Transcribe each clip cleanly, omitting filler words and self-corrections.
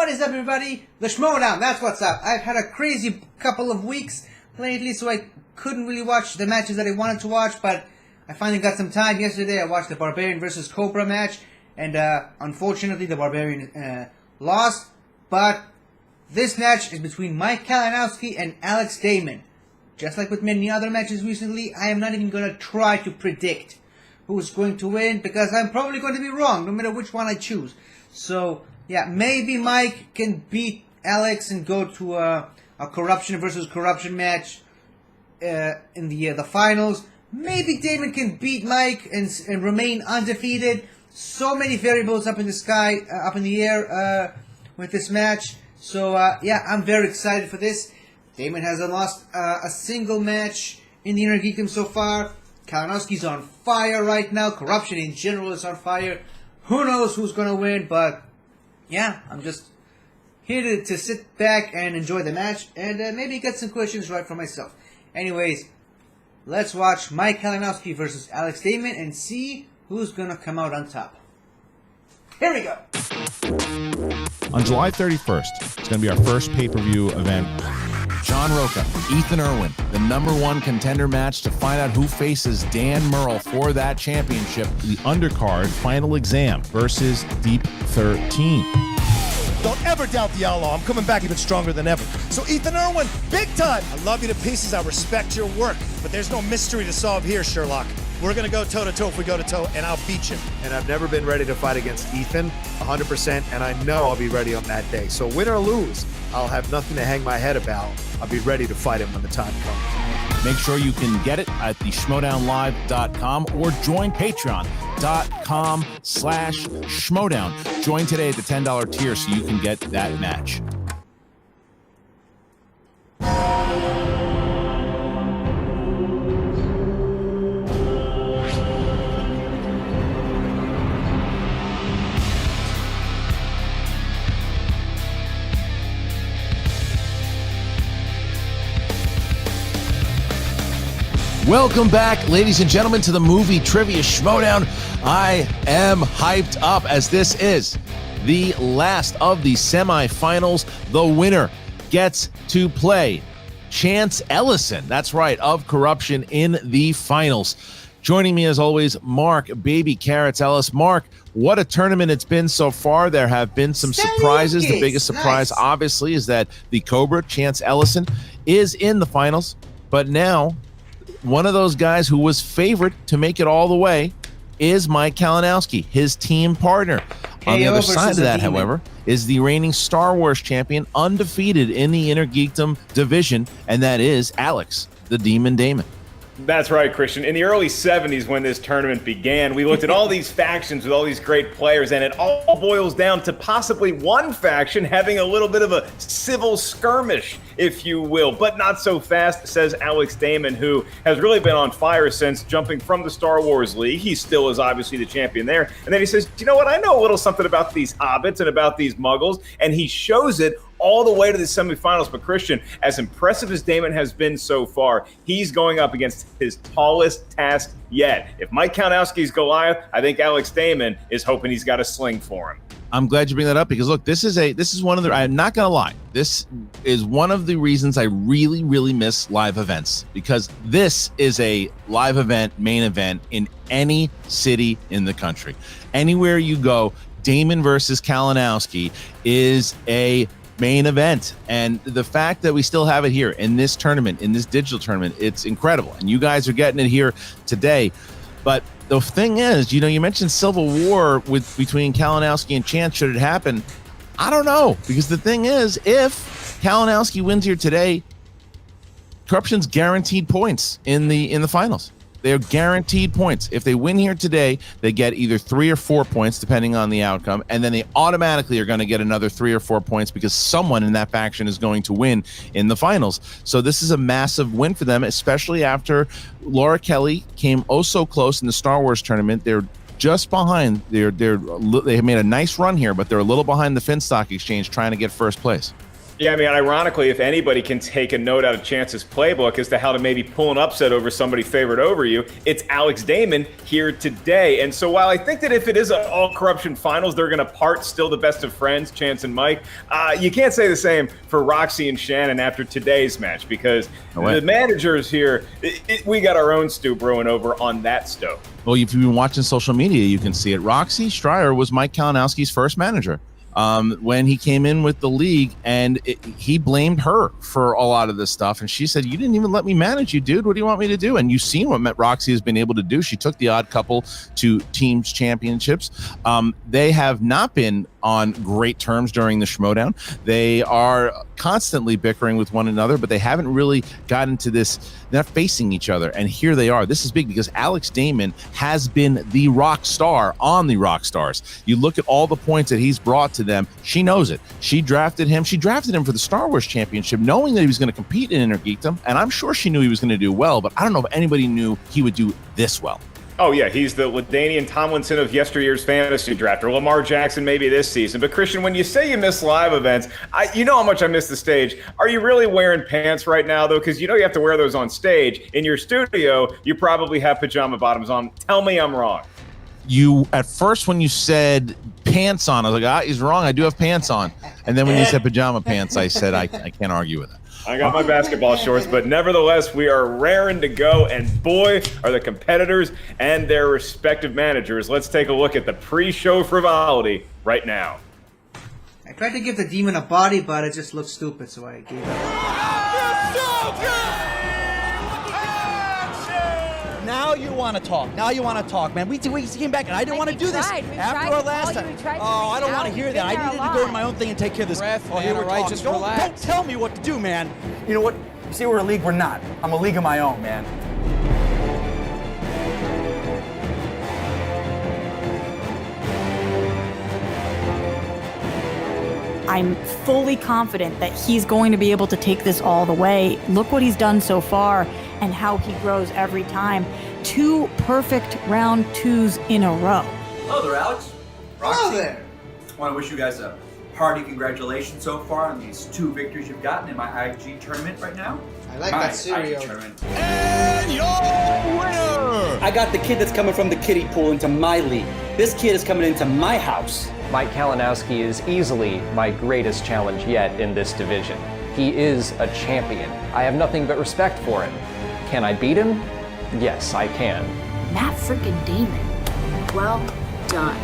What is up, everybody? The Schmoedown, that's what's up. I've had a crazy couple of weeks lately, so I couldn't really watch the matches that I wanted to watch, but I finally got some time. Yesterday I watched the Barbarian versus Cobra match, and unfortunately the Barbarian lost, but this match is between Mike Kalinowski and Alex Damon. Just like with many other matches recently, I am not even going to try to predict who's going to win, because I'm probably going to be wrong, no matter which one I choose. So, yeah, maybe Mike can beat Alex and go to a corruption versus corruption match in the finals. Maybe Damon can beat Mike and remain undefeated. So many variables up in the sky, up in the air with this match. So, yeah, I'm very excited for this. Damon hasn't lost a single match in the Innergeekdom so far. Kalinowski's on fire right now. Corruption in general is on fire. Who knows who's going to win, but yeah, I'm just here to sit back and enjoy the match and maybe get some questions right for myself. Anyways, let's watch Mike Kalinowski versus Alex Damon and see who's going to come out on top. Here we go. On July 31st, it's going to be our first pay-per-view event. John Roca, Ethan Irwin, the #1 contender match to find out who faces Dan Murrell for that championship. The undercard final exam versus Deep 13. Don't ever doubt the Outlaw. I'm coming back even stronger than ever. So Ethan Irwin, big time. I love you to pieces. I respect your work, but there's no mystery to solve here, Sherlock. We're going to go toe-to-toe if we go to toe, and I'll beat you. And I've never been ready to fight against Ethan 100%, and I know I'll be ready on that day. So win or lose, I'll have nothing to hang my head about. I'll be ready to fight him when the time comes. Make sure you can get it at the schmoedownlive.com or join patreon.com/schmoedown. Join today at the $10 tier so you can get that match. Welcome back, ladies and gentlemen, to the movie trivia Schmoedown. I am hyped up as this is the last of the semifinals. The winner gets to play Chance Ellison, that's right, of Corruption in the finals. Joining me as always, Mark Baby Carrots Ellis. Mark, what a tournament it's been so far. There have been some surprises. The biggest surprise, obviously, is that the Cobra, Chance Ellison, is in the finals. But now, one of those guys who was favored to make it all the way is Mike Kalinowski, his team partner. On the other side of that, however, is the reigning Star Wars champion, undefeated in the Innergeekdom division, and that is Alex, the Demon Damon. That's right, Christian. In the early 70s, when this tournament began, we looked at all these factions with all these great players, and it all boils down to possibly one faction having a little bit of a civil skirmish, if you will, but not so fast, says Alex Damon, who has really been on fire since jumping from the Star Wars League. He still is obviously the champion there. And then he says, you know what? I know a little something about these hobbits and about these muggles, and he shows it all the way to the semifinals. But Christian, as impressive as Damon has been so far, he's going up against his tallest task yet. If Mike Kalinowski's Goliath, I think Alex Damon is hoping he's got a sling for him. I'm glad you bring that up because look, this is one of the, I'm not gonna lie, this is one of the reasons I really miss live events, because this is a live event, main event in any city in the country. Anywhere you go, Damon versus Kalinowski is a main event, and the fact that we still have it here in this tournament, in this digital tournament, it's incredible, and you guys are getting it here today. But the thing is, you know, you mentioned civil war between Kalinowski and Chance. Should it happen? I don't know, because the thing is, if Kalinowski wins here today, Corruption's guaranteed points in the finals. They're guaranteed points. If they win here today, they get either 3 or 4 points, depending on the outcome, and then they automatically are going to get another 3 or 4 points because someone in that faction is going to win in the finals. So this is a massive win for them, especially after Laura Kelly came oh so close in the Star Wars tournament. They're just behind. They made a nice run here, but they're a little behind the Finstock Exchange trying to get first place. Yeah, I mean, ironically, if anybody can take a note out of Chance's playbook as to how to maybe pull an upset over somebody favored over you, it's Alex Damon here today. And so while I think that if it is an all-corruption finals, they're going to part still the best of friends, Chance and Mike, you can't say the same for Roxy and Shannon after today's match, because the managers here, we got our own stew brewing over on that stove. Well, if you've been watching social media, you can see it. Roxy Stryer was Mike Kalinowski's first manager when he came in with the league, and he blamed her for a lot of this stuff. And she said, "You didn't even let me manage you, dude. What do you want me to do?" And you've seen what Roxy has been able to do. She took the Odd Couple to teams championships. They have not been on great terms during the Schmoedown. They are constantly bickering with one another, but they haven't really gotten to this. They're not facing each other, and here they are. This is big because Alex Damon has been the rock star on the Rock Stars. You look at all the points that he's brought to them. She knows it. She drafted him for the Star Wars Championship, knowing that he was going to compete in Innergeekdom, and I'm sure she knew he was going to do well, but I don't know if anybody knew he would do this well. Oh, yeah, he's the LaDainian Tomlinson of yesteryear's fantasy draft, or Lamar Jackson maybe this season. But, Christian, when you say you miss live events, you know how much I miss the stage. Are you really wearing pants right now, though? Because you know you have to wear those on stage. In your studio, you probably have pajama bottoms on. Tell me I'm wrong. You, at first, when you said pants on, I was like, he's wrong. I do have pants on. And then when you said pajama pants, I said, I can't argue with it. I got my basketball shorts, but nevertheless, we are raring to go, and boy, are the competitors and their respective managers. Let's take a look at the pre-show frivolity right now. I tried to give the demon a body, but it just looked stupid, so I gave up. Now you want to talk. Now you want to talk, man. We came back, and I didn't want to do this after our last time. Oh, I don't want to hear that. I needed to go to my own thing and take care of this. Oh, here we're talking. Don't tell me what to do, man. You know what? You say we're a league, we're not. I'm a league of my own, man. I'm fully confident that he's going to be able to take this all the way. Look what he's done so far and how he grows every time. 2 perfect round 2s in a row. Hello there, Alex. Hello there. I want to wish you guys a hearty congratulations so far on these 2 victories you've gotten in my IG tournament right now. I like that cereal. And your winner! I got the kid that's coming from the kiddie pool into my league. This kid is coming into my house. Mike Kalinowski is easily my greatest challenge yet in this division. He is a champion. I have nothing but respect for him. Can I beat him? Yes, I can. Matt freaking Damon. Well done.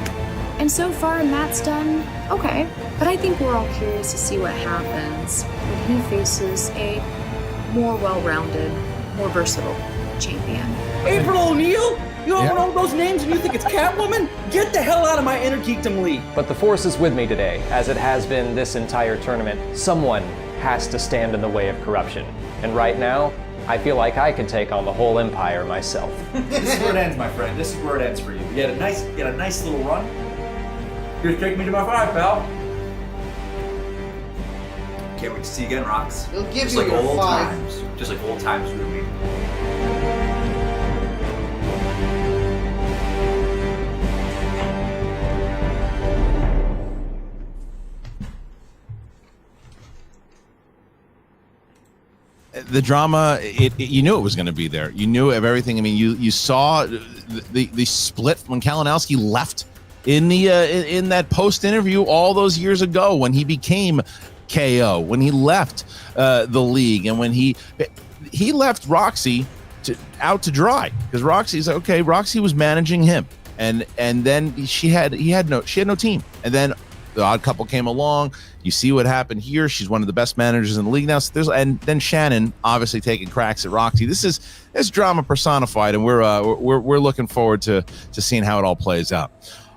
And so far, Matt's done okay. But I think we're all curious to see what happens when he faces a more well-rounded, more versatile champion. April O'Neil? You don't know those names and you think it's Catwoman? Get the hell out of my Innergeekdom league. But the force is with me today, as it has been this entire tournament. Someone has to stand in the way of corruption. And right now, I feel like I could take on the whole empire myself. This is where it ends, my friend. This is where it ends for you. You had a nice little run. You're taking me to my 5, pal. Can't wait to see you again, Rox. We'll give Just you like your old 5. times. Just like old times, Ruby. The drama, you knew it was going to be there. You knew of everything. I mean, you saw the split when Kalinowski left in the in that post interview all those years ago when he became KO, when he left the league, and when he left Roxy out to dry because Roxy's okay. Roxy was managing him, and then she had no team, and then the Odd Couple came along. You see what happened here. She's one of the best managers in the league now. So and then Shannon obviously taking cracks at Roxy. This is drama personified, and we're looking forward to seeing how it all plays out.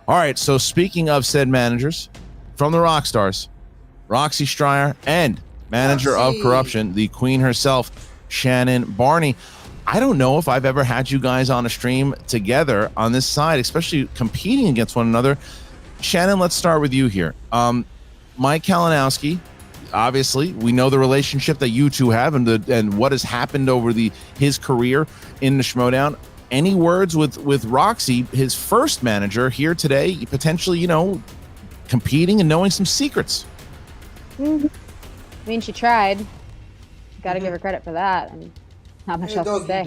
All right. So speaking of said managers from the Rock Stars, Roxy Stryer and manager of corruption, the queen herself, Shannon Barney. I don't know if I've ever had you guys on a stream together on this side, especially competing against one another. Shannon, let's start with you here. Mike Kalinowski, obviously, we know the relationship that you two have and what has happened over his career in the Schmoedown. Any words with Roxy, his first manager here today, potentially, competing and knowing some secrets? I mean, she tried. Got to give her credit for that. And not much else to say.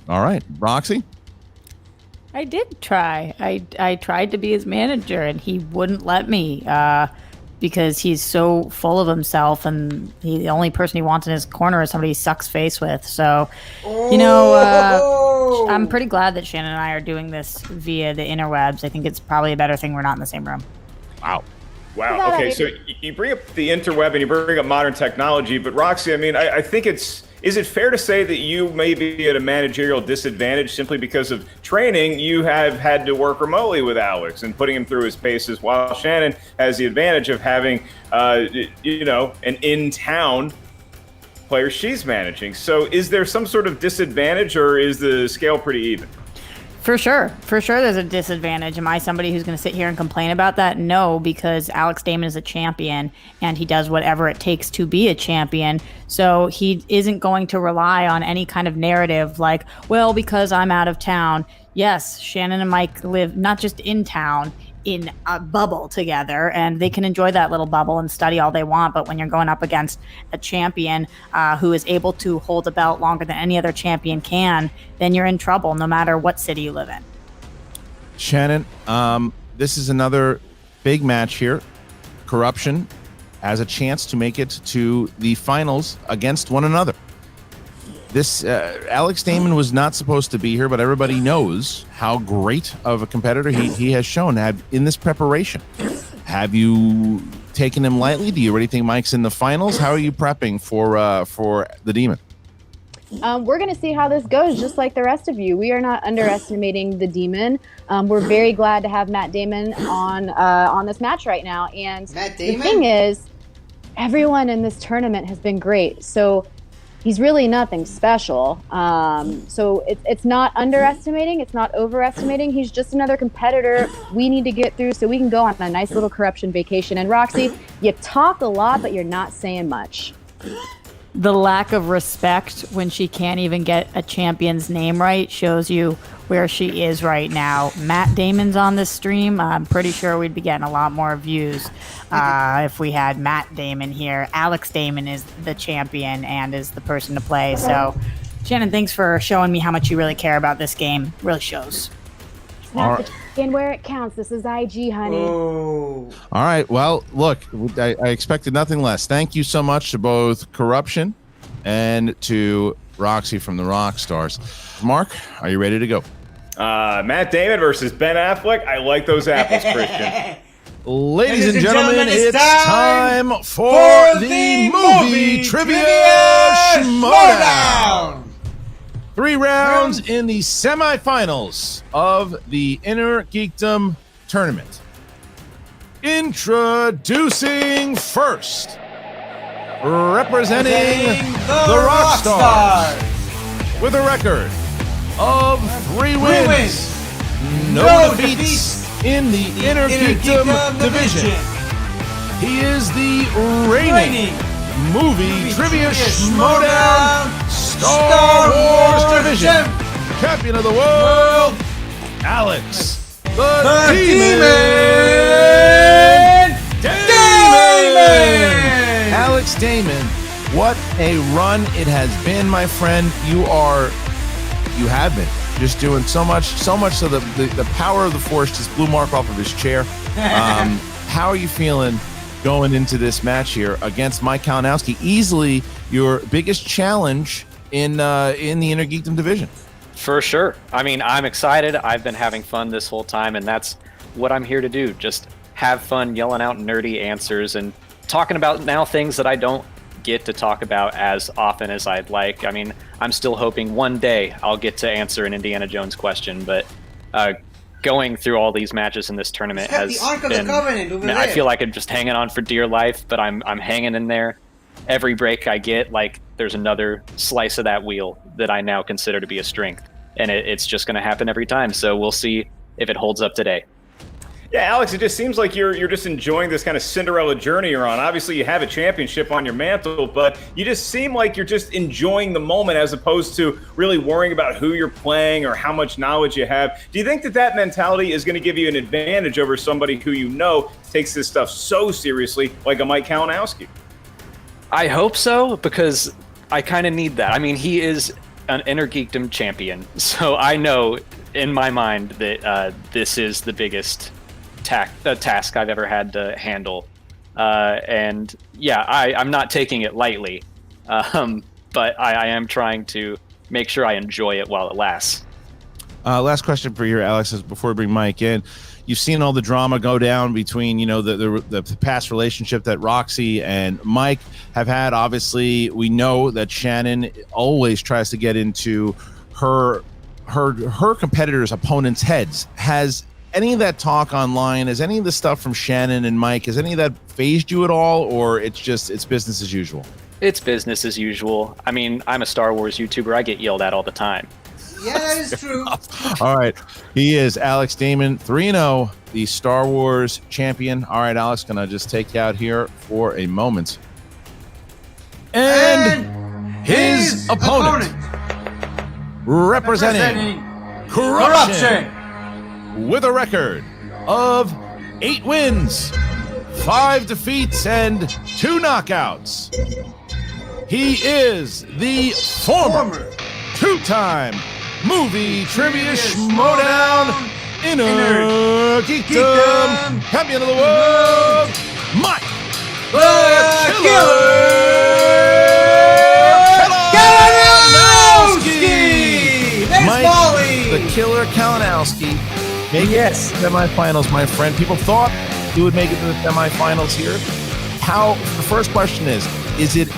All right, Roxy. I did try. I tried to be his manager, and he wouldn't let me because he's so full of himself, and the only person he wants in his corner is somebody he sucks face with. So, I'm pretty glad that Shannon and I are doing this via the interwebs. I think it's probably a better thing we're not in the same room. Wow. Wow. Okay, so you bring up the interweb and you bring up modern technology, but Roxy, I mean, I think is it fair to say that you may be at a managerial disadvantage simply because of training? You have had to work remotely with Alex and putting him through his paces, while Shannon has the advantage of having, an in-town player she's managing. So is there some sort of disadvantage, or is the scale pretty even? For sure there's a disadvantage. Am I somebody who's going to sit here and complain about that? No, because Alex Damon is a champion and he does whatever it takes to be a champion. So he isn't going to rely on any kind of narrative like, well, because I'm out of town. Yes, Shannon and Mike live not just in town, in a bubble together, and they can enjoy that little bubble and study all they want. But when you're going up against a champion who is able to hold a belt longer than any other champion can, then you're in trouble no matter what city you live in. Shannon, this is another big match here. Corruption has a chance to make it to the finals against one another. This Alex Damon was not supposed to be here, but everybody knows how great of a competitor he has shown in this preparation. Have you taken him lightly? Do you already think Mike's in the finals? How are you prepping for the Demon? We're going to see how this goes, just like the rest of you. We are not underestimating the Demon. We're very glad to have Matt Damon on this match right now. And Matt Damon? The thing is, everyone in this tournament has been great. So he's really nothing special. So it's not underestimating. It's not overestimating. He's just another competitor we need to get through so we can go on a nice little corruption vacation. And Roxy, you talk a lot, but you're not saying much. The lack of respect when she can't even get a champion's name right shows you where she is right now. Matt Damon's on this stream. I'm pretty sure we'd be getting a lot more views if we had Matt Damon here. Alex Damon is the champion and is the person to play. So, Shannon, thanks for showing me how much you really care about this game. Really shows. And where it counts. This is IG, honey. All right. Well, look, I expected nothing less. Thank you so much to both Corruption and to Roxy from the Rockstars. Mark, are you ready to go? Matt Damon versus Ben Affleck. I like those apples, Christian. Ladies and gentlemen, it's time for the movie trivia Schmoedown. 3 rounds in the semifinals of the Innergeekdom tournament. Introducing first, representing the Rockstars with a record of 3 wins, no defeats in the Innergeekdom division. He is the reigning movie trivia Schmoedown Star Wars division champion of the world, Alex the Demon Damon. Alex Damon, what a run it has been, my friend. You have been just doing so much so the power of the Force just blew Mark off of his chair. How are you feeling going into this match here against Mike Kalinowski? Easily your biggest challenge in the Innergeekdom division. For sure. I mean, I'm excited. I've been having fun this whole time, and that's what I'm here to do. Just have fun, yelling out nerdy answers and talking about now things that I don't get to talk about as often as I'd like. I mean, I'm still hoping one day I'll get to answer an Indiana Jones question, but going through all these matches in this tournament has the Ark of been, the Covenant over I there. feel like I'm just hanging on for dear life, but I'm hanging in there. Every break I get, like, there's another slice of that wheel that I now consider to be a strength, and it's just going to happen every time. So we'll see if it holds up today. Yeah, Alex, it just seems like you're just enjoying this kind of Cinderella journey you're on. Obviously, you have a championship on your mantle, but you just seem like you're just enjoying the moment as opposed to really worrying about who you're playing or how much knowledge you have. Do you think that mentality is going to give you an advantage over somebody who takes this stuff so seriously, like a Mike Kalinowski? I hope so, because I kind of need that. I mean, he is an Innergeekdom champion, so I know in my mind that this is the biggest task I've ever had to handle. And yeah, I'm not taking it lightly, but I am trying to make sure I enjoy it while it lasts. Last question for you, Alex, is before we bring Mike in. You've seen all the drama go down between, you know, the past relationship that Roxy and Mike have had. Obviously, we know that Shannon always tries to get into her competitors' opponents' heads. Has any of that talk online, has any of the stuff from Shannon and Mike, has any of that fazed you at all, or it's business as usual? It's business as usual. I mean, I'm a Star Wars YouTuber. I get yelled at all the time. Yeah, that is true. All right. He is Alex Damon, 3-0, the Star Wars champion. All right, Alex, gonna just take you out here for a moment. And his opponent, representing Corruption, with a record of 8 wins, 5 defeats, and 2 knockouts. He is the former 2-time movie trivia Schmoedown Innergeekdom champion of the world, Mike the Kalinowski! Mike the Killer Kalinowski making it to the semifinals, my friend. People thought he would make it to the semifinals here. The first question is it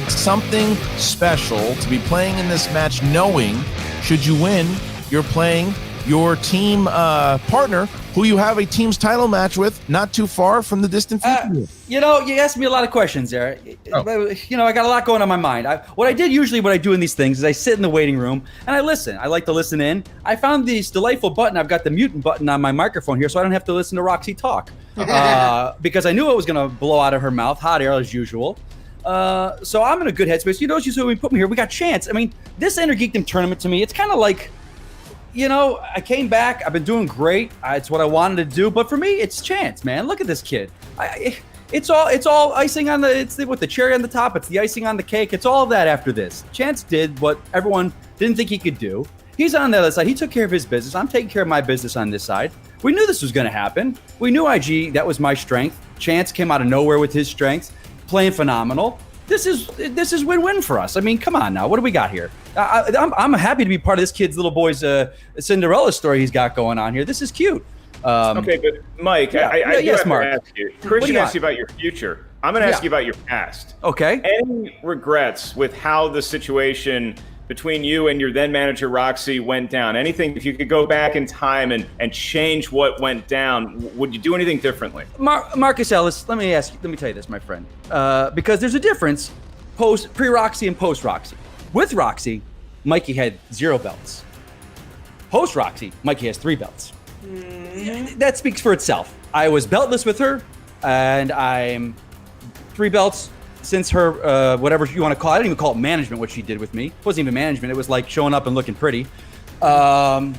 something special to be playing in this match, knowing should you win, you're playing your team partner, who you have a team's title match with, not too far from the distant future? You know, you asked me a lot of questions there. You know, I got a lot going on my mind. What I do in these things is I sit in the waiting room and I listen. I like to listen in. I found this delightful button. I've got the mute button on my microphone here, so I don't have to listen to Roxy talk. Because I knew it was going to blow out of her mouth, hot air as usual. So I'm in a good headspace. You know, so when we put me here, we got chance. I mean, this Innergeekdom tournament to me, it's kind of like, you know, I came back. I've been doing great. It's what I wanted to do. But for me, it's chance, man. Look at this kid. It's all icing on the cherry on the top. It's the icing on the cake. It's all of that after this. Chance did what everyone didn't think he could do. He's on the other side. He took care of his business. I'm taking care of my business on this side. We knew this was going to happen. We knew IG, that was my strength. Chance came out of nowhere with his strengths. Playing phenomenal. This is win-win for us. I mean, come on now. What do we got here? I'm happy to be part of this kid's little boy's Cinderella story he's got going on here. This is cute. Okay, but Mike, I yes, Mark. ask you. Christian asked you about your future. I'm going to ask you about your past. Okay. Any regrets with how the situation between you and your then manager Roxy went down? Anything, if you could go back in time and change what went down, would you do anything differently? Marcus Ellis, let me tell you this, my friend, because there's a difference pre-Roxy and post-Roxy. With Roxy, Mikey had 0 belts. Post-Roxy, Mikey has 3 belts. That speaks for itself. I was beltless with her, and I'm 3 belts since her, whatever you want to call it. I didn't even call it management, what she did with me. It wasn't even management. It was like showing up and looking pretty. So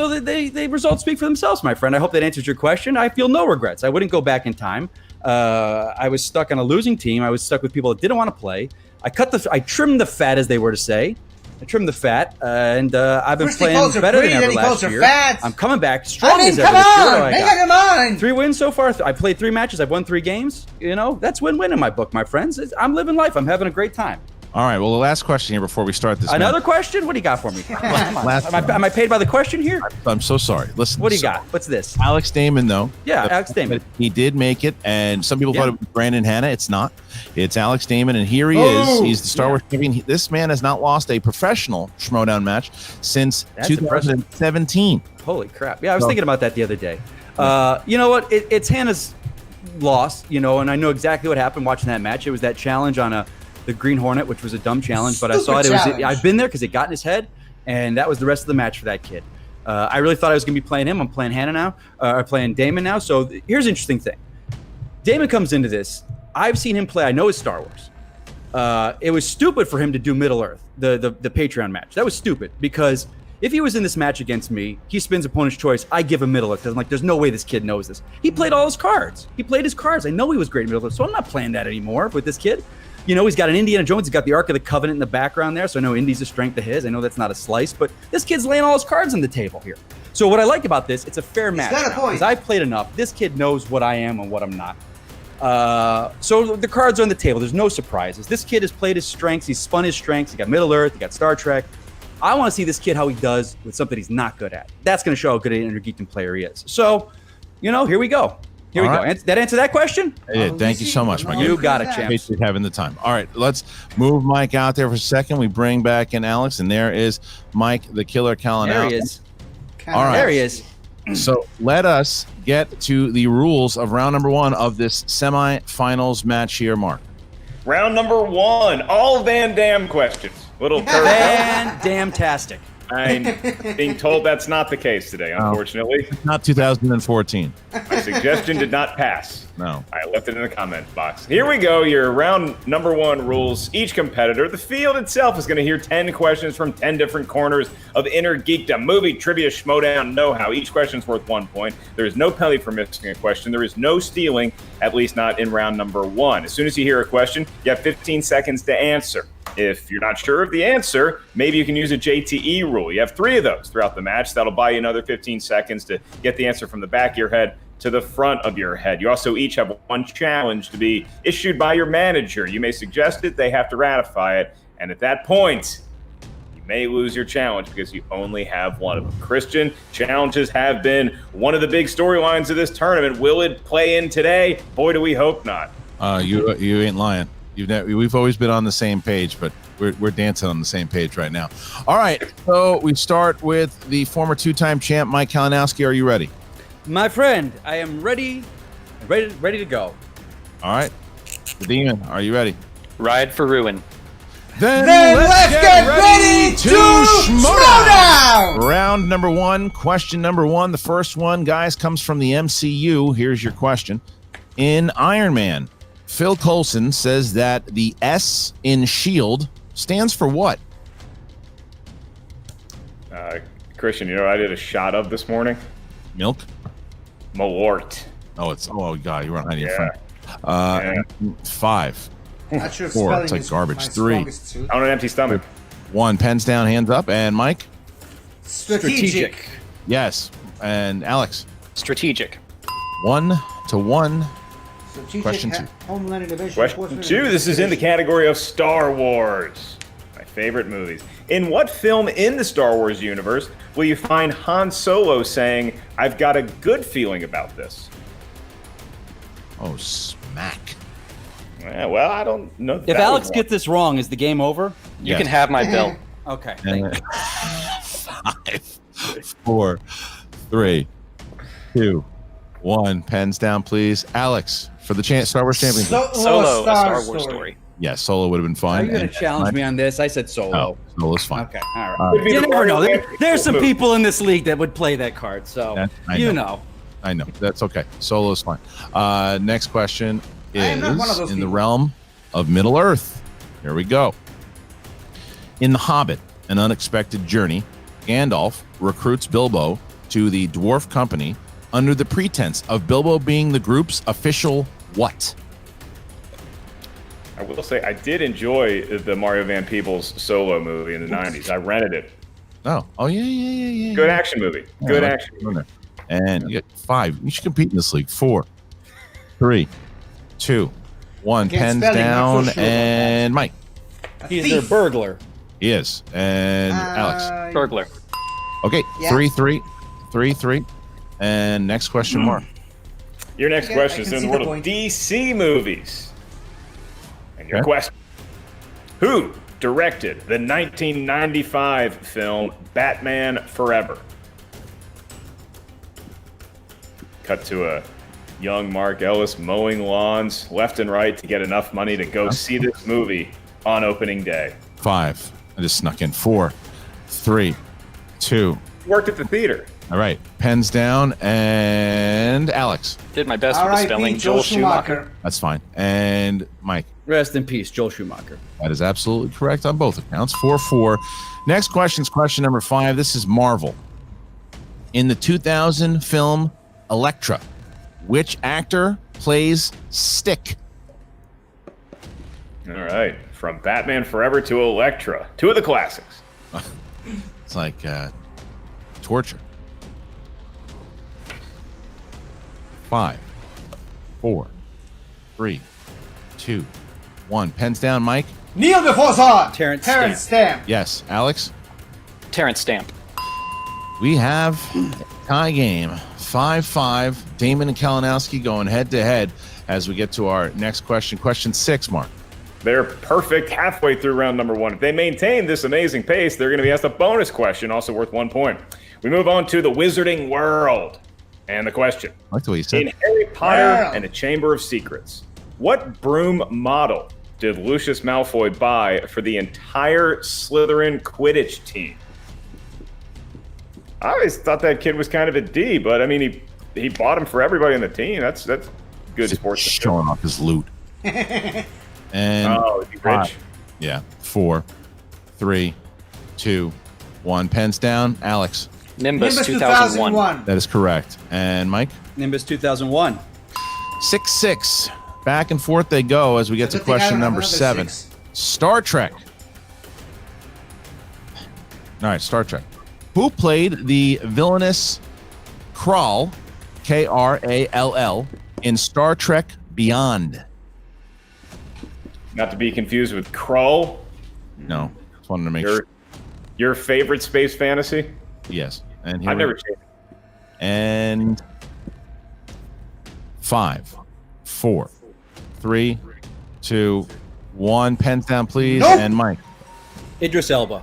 the results speak for themselves, my friend. I hope that answers your question. I feel no regrets. I wouldn't go back in time. I was stuck on a losing team. I was stuck with people that didn't want to play. I trimmed the fat, as they were to say. I trimmed the fat, and I've been playing better than ever last year. I'm coming back strong as ever. Come on! 3 wins so far. I played 3 matches. I've won 3 games. You know, that's win-win in my book, my friends. I'm living life. I'm having a great time. All right. Well, the last question here before we start this. Another question? What do you got for me? Come on. Am I paid by the question here? I'm so sorry. Listen. What do you got? What's this? Alex Damon, though. Yeah, Alex Damon. He did make it, and some people thought it was Brandon Hanna. It's not. It's Alex Damon, and here he is. He's the Star Wars champion. This man has not lost a professional Schmoedown match since 2017. Holy crap. Yeah, I was thinking about that the other day. You know what? It's Hannah's loss, you know, and I know exactly what happened watching that match. It was that challenge on the Green Hornet, which was a dumb challenge, but I saw it. I've been there because it got in his head, and that was the rest of the match for that kid. I really thought I was going to be playing him. I'm playing Hannah now, or playing Damon now. So here's an interesting thing. Damon comes into this. I've seen him play. I know it's Star Wars. It was stupid for him to do Middle Earth, the Patreon match. That was stupid because If he was in this match against me, he spins opponent's choice. I give him Middle Earth because I'm like, there's no way this kid knows this. He played all his cards. He played his cards. I know he was great in Middle Earth, so I'm not playing that anymore with this kid. You know, he's got an Indiana Jones. He's got the Ark of the Covenant in the background there, so I know Indy's a strength of his. I know that's not a slice, but this kid's laying all his cards on the table here. So what I like about this, it's a fair match. got a point. Because I've played enough. This kid knows what I am and what I'm not. So the cards are on the table. There's no surprises. This kid has played his strengths. He's spun his strengths. He got Middle Earth. He got Star Trek. I want to see this kid how he does with something he's not good at. That's going to show how good an Innergeekdom player he is. So, you know, here we go. Here we go. That answer that question? Yeah, thank you so much, Mike. You got it, champ. Appreciate having the time. All right, let's move Mike out there for a second. We bring back in Alex, and there is Mike, the killer Kalinowski. There he is. All right. There he is. So let us get to the rules of round number 1 of this semifinals match here, Mark. Round number 1, all Van Damme questions. Little Van Damme-tastic. I'm being told that's not the case today, unfortunately. Not 2014. My suggestion did not pass. No. I left it in the comments box. Here we go, your round number 1 rules. Each competitor, the field itself, is going to hear 10 questions from 10 different corners of Innergeekdom. Movie, trivia, Schmoedown, know-how. Each question is worth 1 point. There is no penalty for missing a question. There is no stealing, at least not in round number 1. As soon as you hear a question, you have 15 seconds to answer. If you're not sure of the answer, maybe you can use a JTE rule. You have 3 of those throughout the match. That'll buy you another 15 seconds to get the answer from the back of your head to the front of your head. You also each have 1 challenge to be issued by your manager. You may suggest it, they have to ratify it, and at that point, you may lose your challenge because you only have 1 of them. Christian, challenges have been one of the big storylines of this tournament. Will it play in today? Boy, do we hope not. You ain't lying. We've always been on the same page, but we're dancing on the same page right now. All right, so we start with the former 2-time champ, Mike Kalinowski. Are you ready? My friend, I am ready to go. All right. The Demon, are you ready? Ride for ruin. Then let's get ready to Schmoedown! Round number 1, question number 1. The first one, guys, comes from the MCU. Here's your question. In Iron Man, Phil Coulson says that the S in SHIELD stands for what? Christian, you know what I did a shot of this morning? Milk? Malort. Oh God, you were on your friend. 5. 4, it's like garbage. 3. On an empty stomach. 1, pens down, hands up. And Mike? Strategic. Yes. And Alex? Strategic. 1 to 1. Strategic. Question 2. Homeland Division. Question 2. This is in the category of Star Wars. My favorite movies. In what film in the Star Wars universe will you find Han Solo saying, "I've got a good feeling about this"? Oh, smack. Yeah, well, I don't know. If Alex gets this wrong, is the game over? You can have my bill. Okay. Thank you. 5, 4, 3, 2, 1. Pens down, please. Alex, for the Star Wars Championship. Solo, a Star Wars story. Yeah, Solo would have been fun. Are you going to challenge me on this? I said Solo. No, Solo's fine. Okay, all right. You never know. There's some people in this league that would play that card, so you know. I know. That's okay. Solo's fine. Next question is in the realm of Middle Earth. Here we go. In The Hobbit, An Unexpected Journey, Gandalf recruits Bilbo to the Dwarf Company under the pretense of Bilbo being the group's official what? I will say I did enjoy the Mario Van Peebles Solo movie in the 90s. I rented it. Oh, yeah. Good action movie. Good action movie. And you get 5. You should compete in this league. 4, 3, 2, 1. Pens down. And Mike. He's a burglar. He is. And Alex. Burglar. Okay. Yeah. 3, 3. And next question, Mark. Your next question is I in can the see world the of point. DC movies. And your question. Who directed the 1995 film Batman Forever? Cut to a young Mark Ellis mowing lawns left and right to get enough money to go see this movie on opening day. 5. I just snuck in. 4, 3, 2. Worked at the theater. All right, pens down, and Alex. Did my best with the spelling. Joel Schumacher. That's fine. And Mike. Rest in peace, Joel Schumacher. That is absolutely correct on both accounts. 4-4. Next question is question number 5. This is Marvel. In the 2000 film Elektra, which actor plays Stick? All right. From Batman Forever to Elektra. 2 of the classics. It's like torture. 5, 4, 3, 2, 1. Pens down, Mike. Kneel before Zod. Terrence Stamp. Yes, Alex. Terrence Stamp. We have a tie game. 5-5. Damon and Kalinowski going head to head as we get to our next question. Question 6, Mark. They're perfect halfway through round number 1. If they maintain this amazing pace, they're going to be asked a bonus question, also worth 1 point. We move on to the Wizarding World. And the question. I like the way you said. In Harry Potter and the Chamber of Secrets, what broom model did Lucius Malfoy buy for the entire Slytherin Quidditch team? I always thought that kid was kind of a D, but I mean, he bought him for everybody on the team. That's good sports. Showing off his loot. And is he rich? Yeah. 4, 3, 2, 1. Pens down. Alex. Nimbus 2001. That is correct. And Mike? Nimbus 2001. 6-6. Back and forth they go as we get to question number 7. Star Trek. All right, Star Trek. Who played the villainous Krall, Krall, in Star Trek Beyond? Not to be confused with Krull. No, just wanted to make sure. Your favorite space fantasy? Yes. And I've never changed. And 5, 4, 3, 2, 1. Pens down, please. Nope. And Mike. Idris Elba.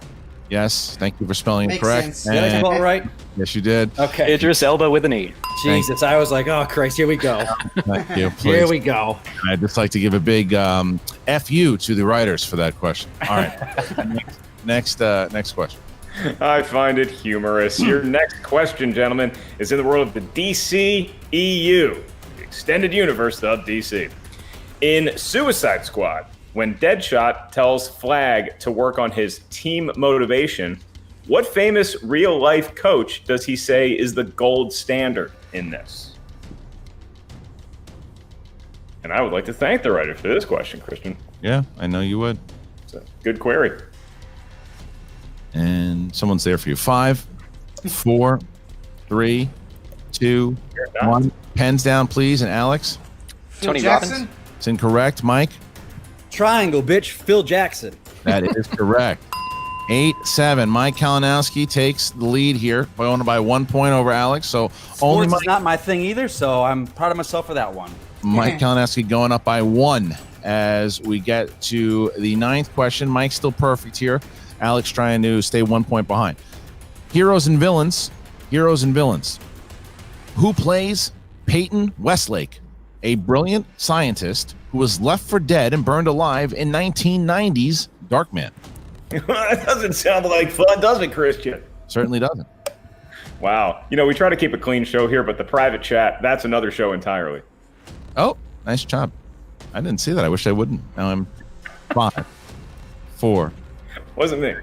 Yes. Thank you for spelling it Makes correct. sense. Did I spell it right? Yes, you did. Okay. Idris Elba with an E. Jesus, I was like, oh, Christ, here we go. Thank you. Here Please. we go. I'd just like to give a big FU to the writers for that question. All right. Next question. I find it humorous. Your next question, gentlemen, is in the world of the DC EU, the extended universe of DC. In Suicide Squad, when Deadshot tells Flag to work on his team motivation, what famous real-life coach does he say is the gold standard in this? And I would like to thank the writer for this question, Christian. Yeah, I know you would. It's a good query. And someone's there for you. 5, 4, 3, 2, 1. Pens down, please. And Alex? Tony Jackson? It's incorrect. Mike? Triangle, bitch. Phil Jackson. That is correct. 8-7. Mike Kalinowski takes the lead here by 1 point over Alex. So only Sports is not my thing either, so I'm proud of myself for that one. Mike Kalinowski going up by 1 as we get to the 9th question. Mike's still perfect here. Alex trying to stay 1 point behind. Heroes and villains. Heroes and villains. Who plays Peyton Westlake, a brilliant scientist who was left for dead and burned alive in 1990's Darkman? That doesn't sound like fun, does it, Christian? Certainly doesn't. Wow. You know, we try to keep a clean show here, but the private chat, that's another show entirely. Oh, nice job. I didn't see that. I wish I wouldn't. Now I'm 5, 4. Wasn't me.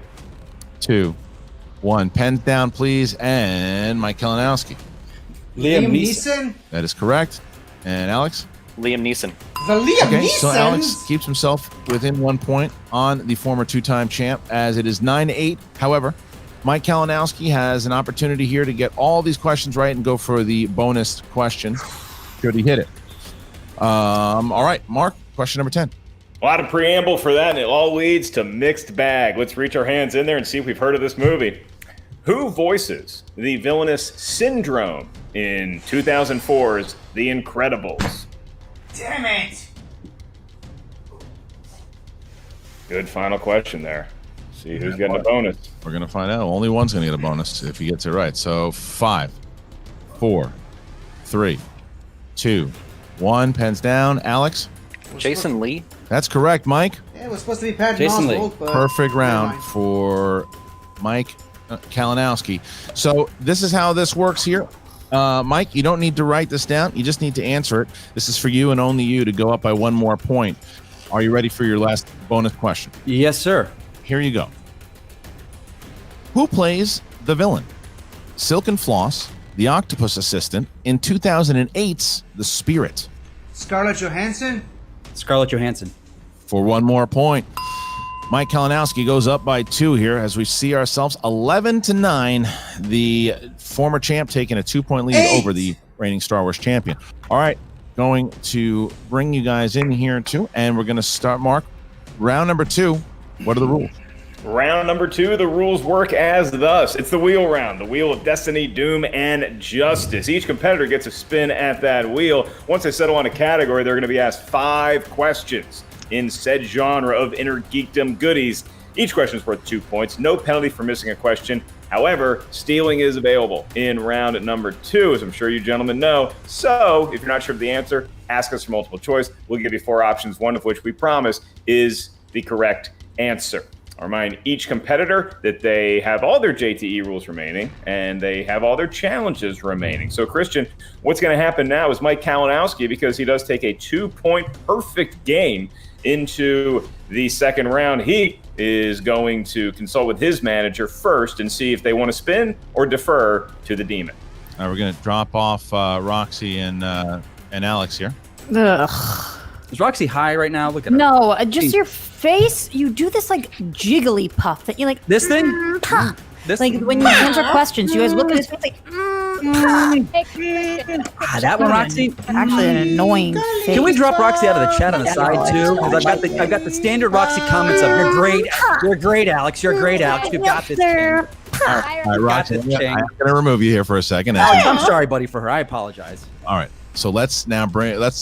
2, 1. Pens down, please. And Mike Kalinowski. Liam Neeson. That is correct. And Alex? Liam Neeson. The Liam Okay, Neeson. so Alex keeps himself within 1 point on the former 2-time champ as it is 9-8. However, Mike Kalinowski has an opportunity here to get all these questions right and go for the bonus question. Should he hit it? All right, Mark, question number 10. A lot of preamble for that, and it all leads to Mixed Bag. Let's reach our hands in there and see if we've heard of this movie. Who voices the villainous Syndrome in 2004's The Incredibles? Damn it! Good final question there. See who's getting a bonus. We're going to find out. Only one's going to get a bonus if he gets it right. So 5, 4, 3, 2, 1. Pens down. Alex? Jason Lee? That's correct, Mike. Yeah, it was supposed to be Pat Jason Lee. Oswalt, but Perfect never round mind. for Mike Kalinowski. So this is how this works here. Mike, you don't need to write this down. You just need to answer it. This is for you and only you to go up by one more point. Are you ready for your last bonus question? Yes, sir. Here you go. Who plays the villain? Silk and Floss, the octopus assistant, in 2008's The Spirit. Scarlett Johansson? Scarlett Johansson. For one more point. Mike Kalinowski goes up by 2 here as we see ourselves 11-9. The former champ taking a 2-point lead over the reigning Star Wars champion. All right, going to bring you guys in here too, and we're going to start, Mark, round number 2. What are the rules? Round number 2, the rules work as thus. It's the wheel round, the wheel of destiny, doom, and justice. Each competitor gets a spin at that wheel. Once they settle on a category, they're going to be asked 5 questions in said genre of Innergeekdom goodies. Each question is worth 2 points. No penalty for missing a question. However, stealing is available in round number 2, as I'm sure you gentlemen know. So, if you're not sure of the answer, ask us for multiple choice. We'll give you 4 options, one of which we promise is the correct answer. I remind each competitor that they have all their JTE rules remaining and they have all their challenges remaining. So, Christian, what's going to happen now is Mike Kalinowski, because he does take a 2-point perfect game into the second round, he is going to consult with his manager first and see if they want to spin or defer to the demon. All right, we're going to drop off Roxy and Alex here. Ugh. Is Roxy high right now? Look at her. No, just your face. You do this like jiggly puff that you like. This thing? This like when you answer questions, you guys look at his face like. That one, Roxy. Actually, an annoying face. Can we drop Roxy out of the chat on the side too? Because I've got the standard Roxy comments of "You're great, Alex. You're great, Alex. You've got this." All right, Roxy, I'm going to remove you here for a second. I'm sorry, buddy, for her. I apologize. All right, so let's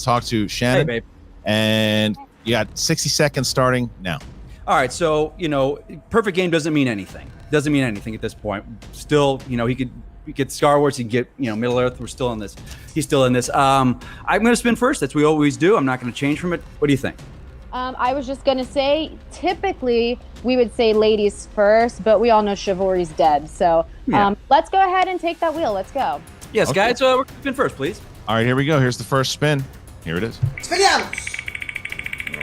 talk to Shannon. Hey, babe. And you got 60 seconds starting now. All right, so, perfect game doesn't mean anything. Doesn't mean anything at this point. Still, he could get Star Wars, he could get, Middle Earth. We're still in this. He's still in this. I'm going to spin first. That's what we always do. I'm not going to change from it. What do you think? I was just going to say, typically, we would say ladies first, but we all know chivalry's dead. So let's go ahead and take that wheel. Let's go. Yes, okay. Guys, we're going to spin first, please. All right, here we go. Here's the first spin. Here it is.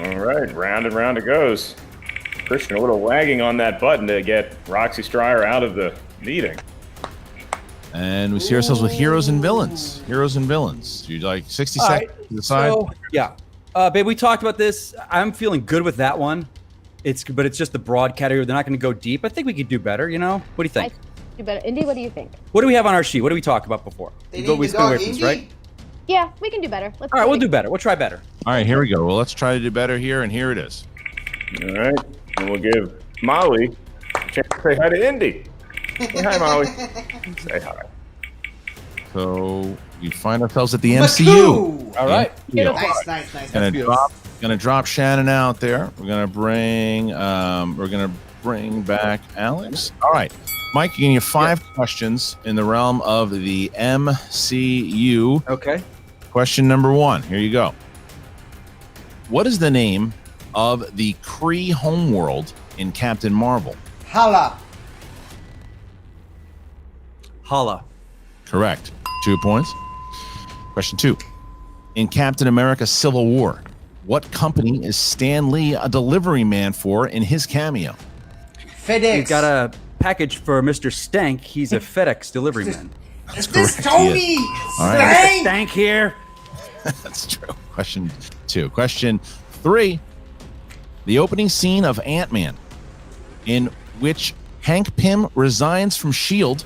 All right, round and round it goes. Christian, a little wagging on that button to get Roxy Stryer out of the meeting. And we see ourselves with heroes and villains. Heroes and villains. You like 60 seconds to decide? So, yeah. Babe, we talked about this. I'm feeling good with that one. But it's just the broad category. They're not going to go deep. I think we could do better, What do you think? Do better. Indy, what do you think? What do we have on our sheet? What did we talk about before? We spin away from this, right? Yeah, we can do better. All right, we'll do better. We'll try better. All right, here we go. Well, let's try to do better here, and here it is. All right, and we'll give Molly a chance to say hi to Indy. Say hi, Molly. Say hi. So we find ourselves at the MCU. All right. Nice. Gonna drop Shannon out there. We're gonna bring back Alex. All right. Mike, you're getting your 5 questions in the realm of the MCU. Okay. Question number 1. Here you go. What is the name of the Kree homeworld in Captain Marvel? Hala. Correct. 2 points. Question 2. In Captain America Civil War, what company is Stan Lee a delivery man for in his cameo? FedEx. He's got a package for Mr. Stank. He's a FedEx delivery man. Is this Tony? All right. Stank here. That's true. Question 2. Question 3. The opening scene of Ant-Man, in which Hank Pym resigns from S.H.I.E.L.D.,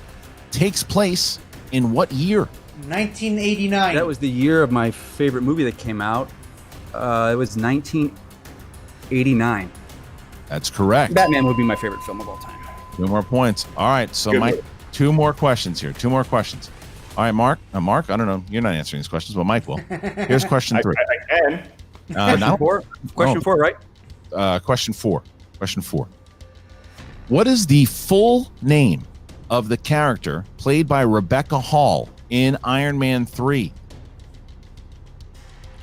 takes place in what year? 1989. That was the year of my favorite movie that came out. It was 1989. That's correct. Batman would be my favorite film of all time. 2 more points. All right, so Mike, 2 more questions here. 2 more questions. All right, Mark. Mark, I don't know. You're not answering these questions, but Mike will. Here's question 3. I can. Question 4, right? Question 4. What is the full name of the character played by Rebecca Hall in Iron Man 3?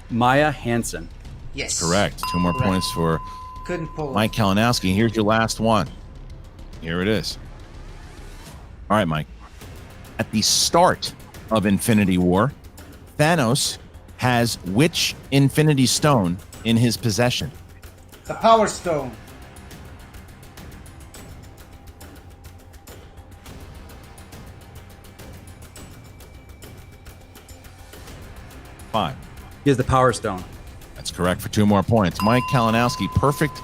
Maya Hansen. Yes. Correct. 2 more points for Couldn't pull Mike Kalinowski. Here's your last one. Here it is. All right, Mike. At the start of Infinity War, Thanos has which Infinity Stone in his possession? The Power Stone. Five. He has the Power Stone. That's correct for 2 more points. Mike Kalinowski, perfect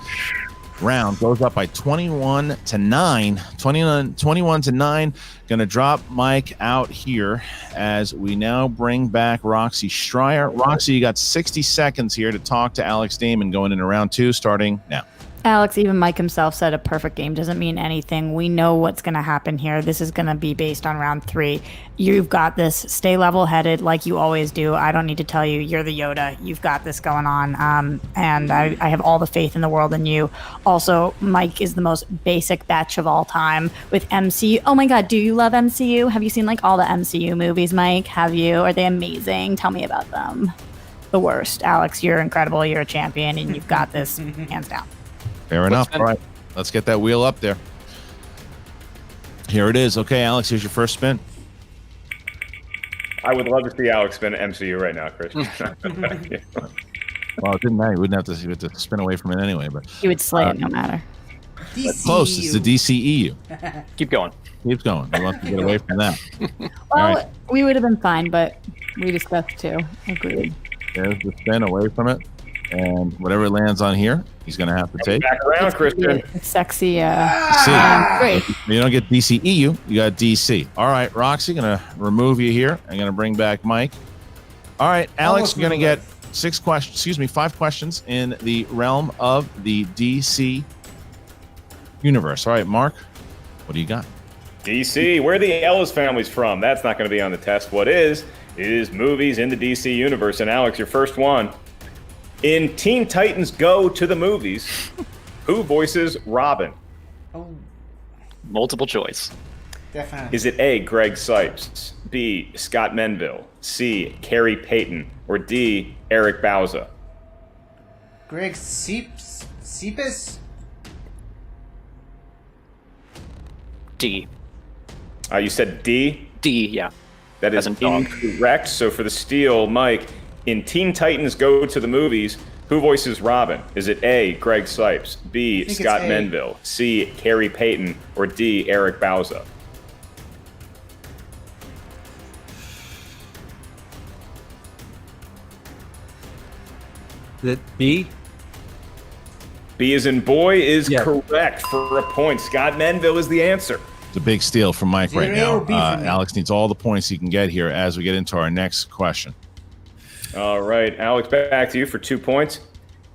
round, goes up by 21 to 9. 21 to 9. Going to drop Mike out here as we now bring back Roxy Schreier. Roxy, you got 60 seconds here to talk to Alex Damon going into round 2, starting now. Alex, even Mike himself said a perfect game doesn't mean anything. We know what's going to happen here. This is going to be based on round 3. You've got this. Stay level-headed like you always do. I don't need to tell you. You're the Yoda. You've got this going on. And I have all the faith in the world in you. Also, Mike is the most basic batch of all time with MCU. Oh my God, do you love MCU? Have you seen like all the MCU movies, Mike? Have you? Are they amazing? Tell me about them. The worst. Alex, you're incredible. You're a champion and you've got this hands down. Fair enough. All right, let's get that wheel up there. Here it is. Okay, Alex, here's your first spin. I would love to see Alex spin MCU right now, Christian. Well, it didn't matter. You wouldn't have to spin away from it anyway. But you would slay it no matter. Close. It's the DCEU. Keep going. Keeps going. We want to get away from that. Well, right. We would have been fine, but we discussed too. Agreed. There's the spin away from it. And whatever it lands on here, he's going to have to take. Back around, Christian. Sexy. Great. You don't get DCEU, you got DC. All right, Roxy, going to remove you here. I'm going to bring back Mike. All right, Alex, you're going to get 5 questions in the realm of the DC universe. All right, Mark, what do you got? DC, where the Ellis family's from. That's not going to be on the test. What is movies in the DC universe. And Alex, your first one. In Teen Titans Go to the Movies, who voices Robin? Oh, Multiple choice. definitely. Is it A, Greg Sipes, B, Scott Menville, C, Carrie Payton, or D, Eric Bauza? Greg Sipes? D. You said D? D, yeah. That is incorrect. So for the steal, Mike, in Teen Titans Go to the Movies, who voices Robin? Is it A, Greg Sipes, B, Scott Menville, C, Carrie Payton, or D, Eric Bauza? Is it B? B as in boy is correct for a point. Scott Menville is the answer. It's a big steal from Mike right now. B for me. Alex needs all the points he can get here as we get into our next question. All right, Alex, back to you for 2 points.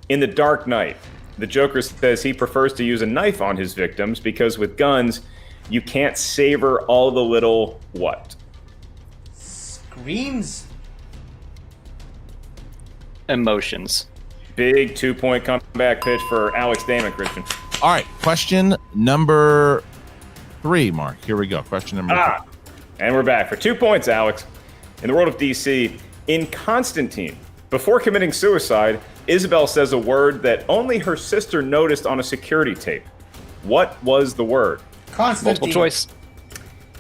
In The Dark Knight, the Joker says he prefers to use a knife on his victims because with guns, you can't savor all the little what? Screams? Emotions. Big 2-point comeback pitch for Alex Damon, Christian. All right, question number 3, Mark. Here we go. Question number 3. And we're back for 2 points, Alex. In the world of DC, in Constantine, before committing suicide, Isabel says a word that only her sister noticed on a security tape. What was the word? Constantine. Multiple choice.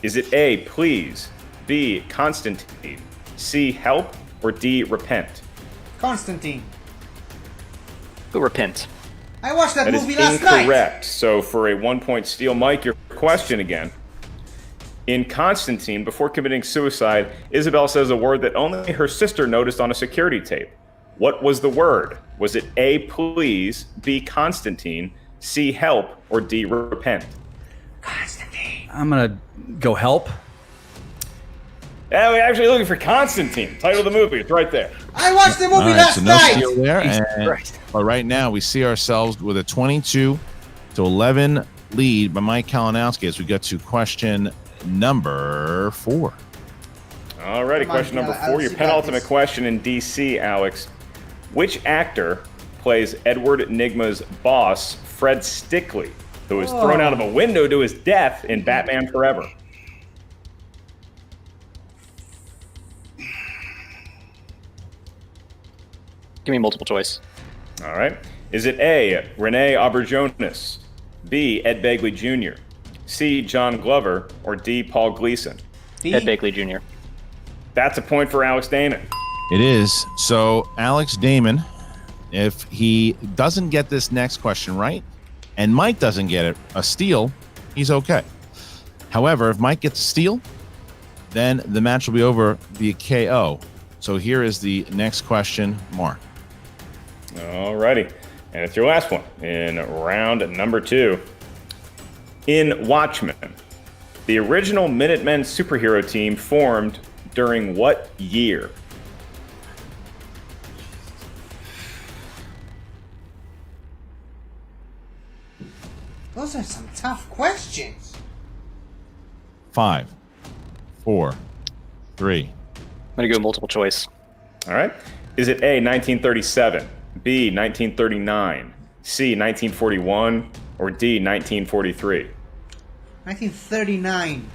Is it A, please, B, Constantine, C, help, or D, repent? Constantine. Go repent. I watched that movie last night. That is night. incorrect. So for a 1-point steal, Mike, your question again. In Constantine, before committing suicide, Isabel says a word that only her sister noticed on a security tape. What was the word? Was it A, please, B, Constantine, C, help, or D, repent? Constantine. I'm going to go help. Yeah, we're actually looking for Constantine. Title of the movie. It's right there. I watched the movie last so no night. steal there. But right now, we see ourselves with a 22-11 lead by Mike Kalinowski as we get to question number 4. All righty, question number 4. Your penultimate question in DC, Alex. Which actor plays Edward Nygma's boss, Fred Stickley, who was thrown out of a window to his death in Batman Forever? Give me multiple choice. All right. Is it A, Rene Auberjonois, B, Ed Begley Jr., C. John Glover, or D. Paul Gleason? Ed Bakley Jr. That's a point for Alex Damon. It is. So Alex Damon, if he doesn't get this next question right, and Mike doesn't get it, a steal, he's okay. However, if Mike gets a steal, then the match will be over via KO. So here is the next question, Mark. Alrighty. And it's your last one in round number 2. In Watchmen, the original Minutemen superhero team formed during what year? Those are some tough questions. 5, 4, 3. I'm going to go multiple choice. All right. Is it A, 1937, B, 1939, C, 1941, or D, 1943? 1939.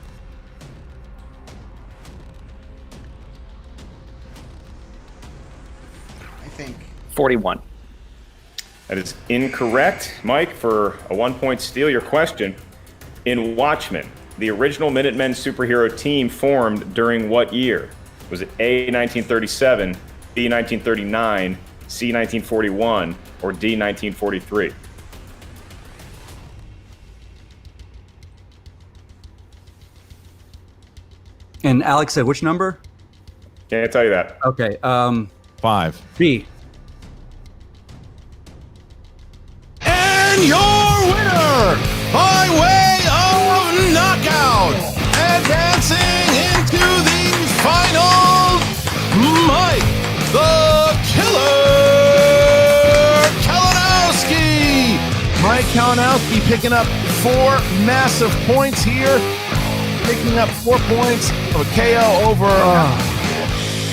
I think. 41. That is incorrect. Mike, for a 1-point steal, your question. In Watchmen, the original Minutemen superhero team formed during what year? Was it A, 1937, B, 1939, C, 1941, or D, 1943? And Alex said which number? Can't tell you that. Okay. 5. B. And your winner, by way of knockout, advancing into the final, Mike the Killer Kalinowski. Mike Kalinowski picking up 4 massive points here, picking up 4 points of a KO over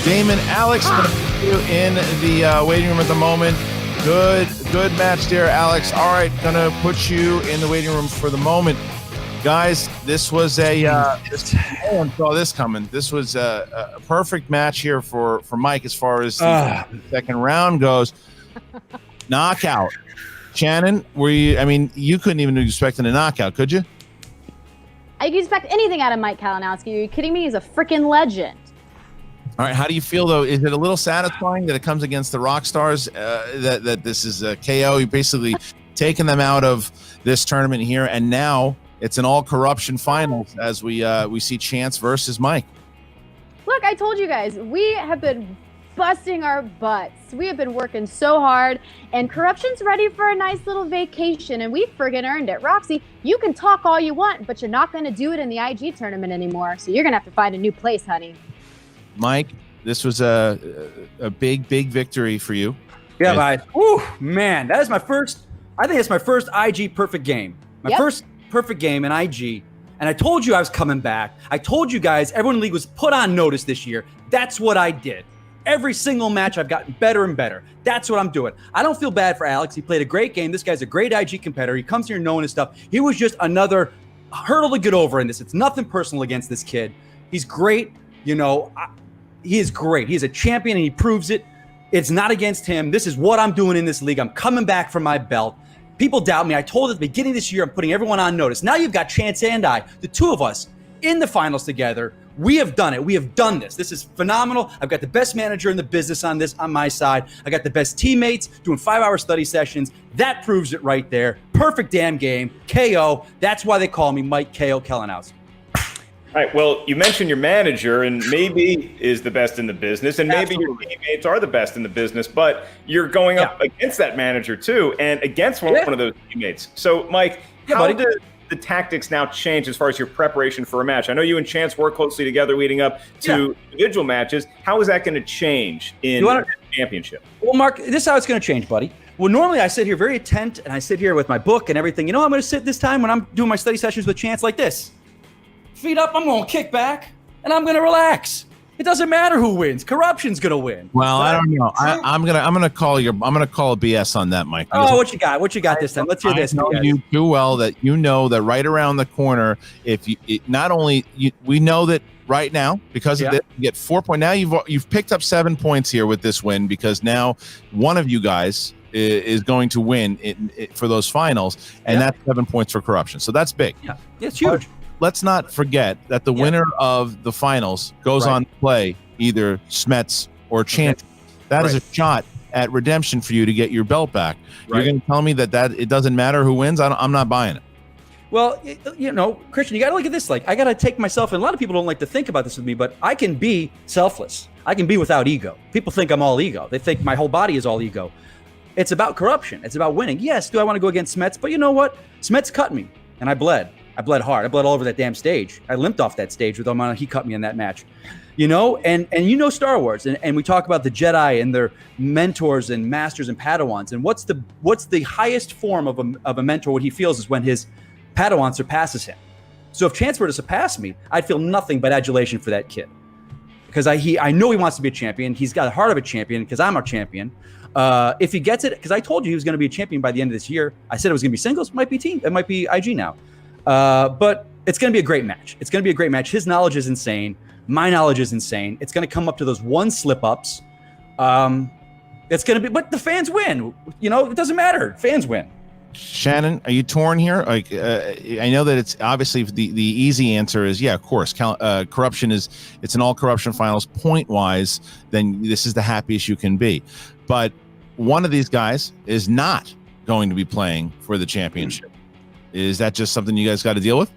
Damon. Alex, gonna put you in the waiting room at the moment. Good match there, Alex. All right, gonna put you in the waiting room for the moment. Guys, this was no one saw this coming. This was a perfect match here for Mike as far as the second round goes. Knockout. Shannon, you couldn't even expect a knockout, could you? I could expect anything out of Mike Kalinowski. Are you kidding me? He's a freaking legend. All right, how do you feel though? Is it a little satisfying that it comes against the rock stars? That this is a KO. You basically taken them out of this tournament here, and now it's an all corruption finals as we see Chance versus Mike. Look, I told you guys, we have been busting our butts. We have been working so hard, and corruption's ready for a nice little vacation, and we friggin' earned it. Roxy, you can talk all you want, but you're not going to do it in the IG tournament anymore, so you're going to have to find a new place, honey. Mike, this was a big victory for you. Yeah, guys. Woo, man, that is my first. I think it's my first IG perfect game. My first perfect game in IG. And I told you I was coming back. I told you guys everyone in the league was put on notice this year. That's what I did. Every single match I've gotten better and better. That's what I'm doing. I don't feel bad for Alex. He played a great game. This guy's a great IG competitor. He comes here knowing his stuff. He was just another hurdle to get over in this. It's nothing personal against this kid. He's great. He is great. He's a champion and he proves it. It's not against him. This is what I'm doing in this league. I'm coming back for my belt. People doubt me. I told at the beginning of this year, I'm putting everyone on notice. Now you've got Chance and I, the two of us, in the finals together. We have done it. We have done this. This is phenomenal. I've got the best manager in the business on this on my side. I got the best teammates doing 5-hour study sessions. That proves it right there. Perfect damn game. KO. That's why they call me Mike KO Kalinowski. All right, well, you mentioned your manager, and maybe is the best in the business, and maybe your teammates are the best in the business, but you're going up against that manager too, and against one of those teammates. So, Mike, how do the tactics now change as far as your preparation for a match? I know you and Chance work closely together leading up to individual matches. How is that going to change in the championship? Well, Mark, this is how it's going to change, buddy. Well, normally I sit here very attent, and I sit here with my book and everything. You know, I'm going to sit this time when I'm doing my study sessions with Chance like this. Feet up, I'm going to kick back, and I'm going to relax. It doesn't matter who wins. Corruption's going to win. Well, I don't know. I'm gonna call a BS on that, Mike. Oh, what you got? What you got this time? Let's hear this. I know you too well that you know that right around the corner, we know that right now because of this, you get 4 points. Now you've picked up 7 points here with this win because now one of you guys is going to win for those finals, and that's 7 points for corruption. So that's big. Yeah, it's huge. But let's not forget that the winner of the finals goes on to play either Smets or Champion. That is a shot at redemption for you to get your belt back. You're going to tell me that it doesn't matter who wins? I'm not buying it. Well, Christian, you got to look at this. Like, I got to take myself, and a lot of people don't like to think about this with me, but I can be selfless. I can be without ego. People think I'm all ego. They think my whole body is all ego. It's about corruption. It's about winning. Yes, do I want to go against Smets? But you know what? Smets cut me, and I bled. I bled hard. I bled all over that damn stage. I limped off that stage with the amount he cut me in that match. And Star Wars, and we talk about the Jedi and their mentors and masters and Padawans. And what's the highest form of a mentor? What he feels is when his Padawan surpasses him. So if Chance were to surpass me, I'd feel nothing but adulation for that kid, because I know he wants to be a champion. He's got the heart of a champion because I'm a champion. If he gets it, because I told you he was going to be a champion by the end of this year. I said it was going to be singles. It might be team. It might be IG now. But it's going to be a great match. It's going to be a great match. His knowledge is insane. My knowledge is insane. It's going to come up to those one slip-ups. It's going to be, but the fans win. It doesn't matter. Fans win. Shannon, are you torn here? Like, I know that it's obviously the easy answer is, yeah, of course. Corruption it's an all corruption finals point wise. Then this is the happiest you can be. But one of these guys is not going to be playing for the championship. Is that just something you guys got to deal with?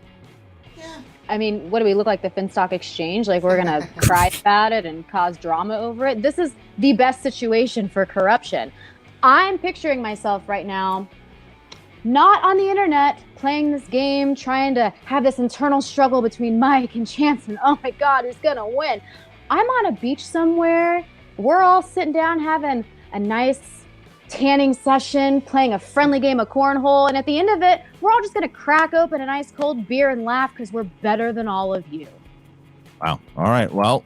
I mean, what do we look like, the Finstock Exchange? Like, we're going to cry about it and cause drama over it? This is the best situation for corruption. I'm picturing myself right now, not on the internet, playing this game, trying to have this internal struggle between Mike and Chance, and oh my God, who's going to win? I'm on a beach somewhere. We're all sitting down having a nice tanning session, playing a friendly game of cornhole, and at the end of it, we're all just going to crack open an ice cold beer and laugh because we're better than all of you. Wow. All right. Well,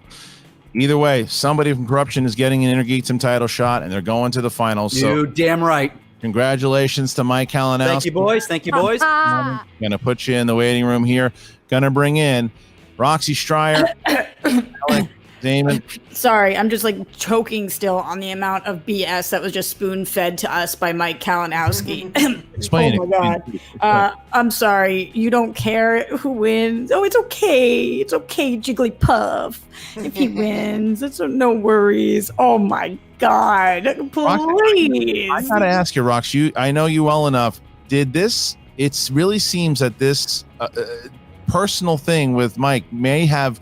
either way, somebody from Corruption is getting an Innergeekdom title shot, and they're going to the finals. You damn right. Congratulations to Mike Kalinowski. Thank you, boys. Thank you, boys. Going to put you in the waiting room here. Going to bring in Roxy Stryer, Alex, Damon. Sorry, I'm just like choking still on the amount of BS that was just spoon fed to us by Mike Kalinowski. Explain oh my God. I'm sorry. You don't care who wins. Oh, it's okay. It's okay, Jigglypuff. If he wins, it's no worries. Oh my God. Please. I gotta ask you, Rox. I know you well enough. It really seems that this personal thing with Mike may have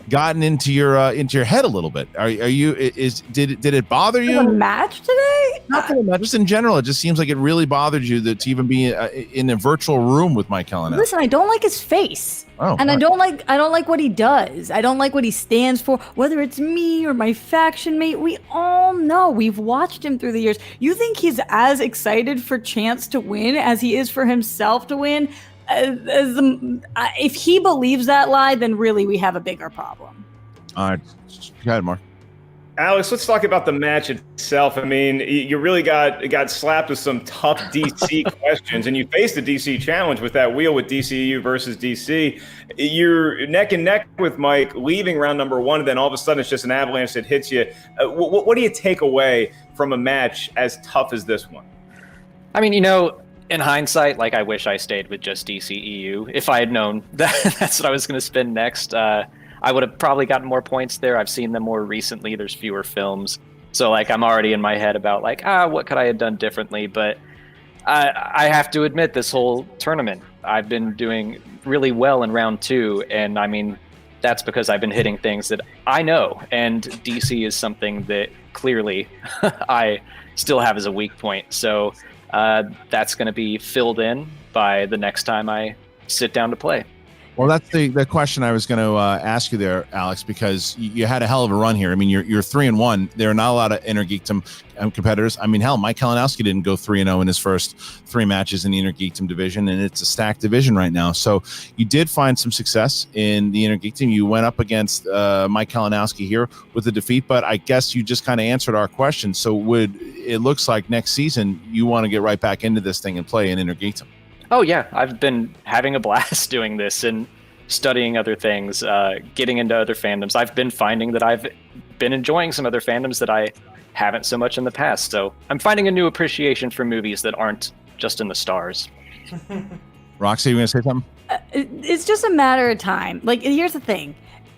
gotten into your head a little bit. Did it bother you? The match today? Not for the match, just in general. It just seems like it really bothered you to even be in a virtual room with Mike Kalinowski. Listen, I don't like his face. Oh, and I don't like what he does. I don't like what he stands for, whether it's me or my faction mate. We all know. We've watched him through the years. You think he's as excited for Chance to win as he is for himself to win? If he believes that lie, then really we have a bigger problem. All right. Go ahead, Mark. Alex, let's talk about the match itself. I mean, you really got slapped with some tough DC questions, and you faced the DC challenge with that wheel with DCU versus DC. You're neck and neck with Mike leaving round number one, and then all of a sudden it's just an avalanche that hits you. What do you take away from a match as tough as this one? I mean, in hindsight, I wish I stayed with just DCEU. If I had known that's what I was going to spin next, I would have probably gotten more points there. I've seen them more recently. There's fewer films. So, I'm already in my head about, what could I have done differently? But I have to admit, this whole tournament, I've been doing really well in round two. And, I mean, that's because I've been hitting things that I know. And DC is something that clearly I still have as a weak point. So that's going to be filled in by the next time I sit down to play. Well, that's the question I was going to ask you there, Alex, because you had a hell of a run here. I mean, you're 3-1. There are not a lot of Innergeekdom competitors. I mean, hell, Mike Kalinowski didn't go 3-0 in his first 3 matches in the Innergeekdom division, and it's a stacked division right now. So you did find some success in the Innergeekdom. You went up against Mike Kalinowski here with a defeat, but I guess you just kind of answered our question. So it looks like next season you want to get right back into this thing and play in Innergeekdom. Oh, yeah. I've been having a blast doing this and studying other things, getting into other fandoms. I've been finding that I've been enjoying some other fandoms that I haven't so much in the past. So I'm finding a new appreciation for movies that aren't just in the stars. Roxy, you going to say something? It's just a matter of time. Like, here's the thing.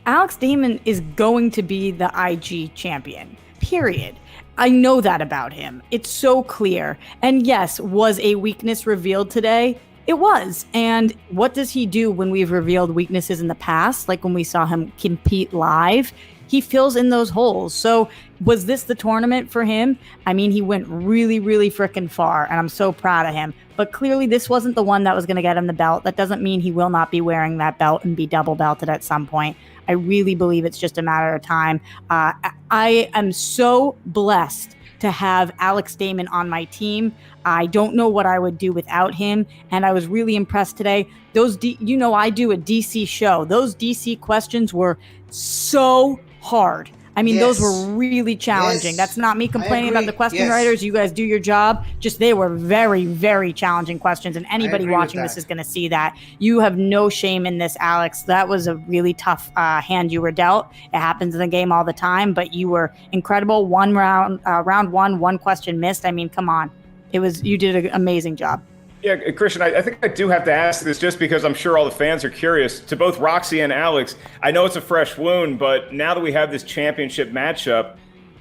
Alex Damon is going to be the IG champion, period. I know that about him. It's so clear. And yes, was a weakness revealed today? It was. And what does he do when we've revealed weaknesses in the past? Like when we saw him compete live, he fills in those holes. So was this the tournament for him? I mean, he went really, really freaking far, and I'm so proud of him. But clearly this wasn't the one that was going to get him the belt. That doesn't mean he will not be wearing that belt and be double belted at some point. I really believe it's just a matter of time. I am so blessed to have Alex Damon on my team. I don't know what I would do without him, and I was really impressed today. I do a DC show. Those DC questions were so hard. I mean, those were really challenging. That's not me complaining about the question writers. You guys do your job. Just they were very, very challenging questions, and anybody watching this is going to see that. You have no shame in this, Alex. That was a really tough hand you were dealt. It happens in the game all the time, but you were incredible. Round one question missed. I mean, come on. You did an amazing job. Yeah, Christian, I think I do have to ask this just because I'm sure all the fans are curious. To both Roxy and Alex, I know it's a fresh wound, but now that we have this championship matchup,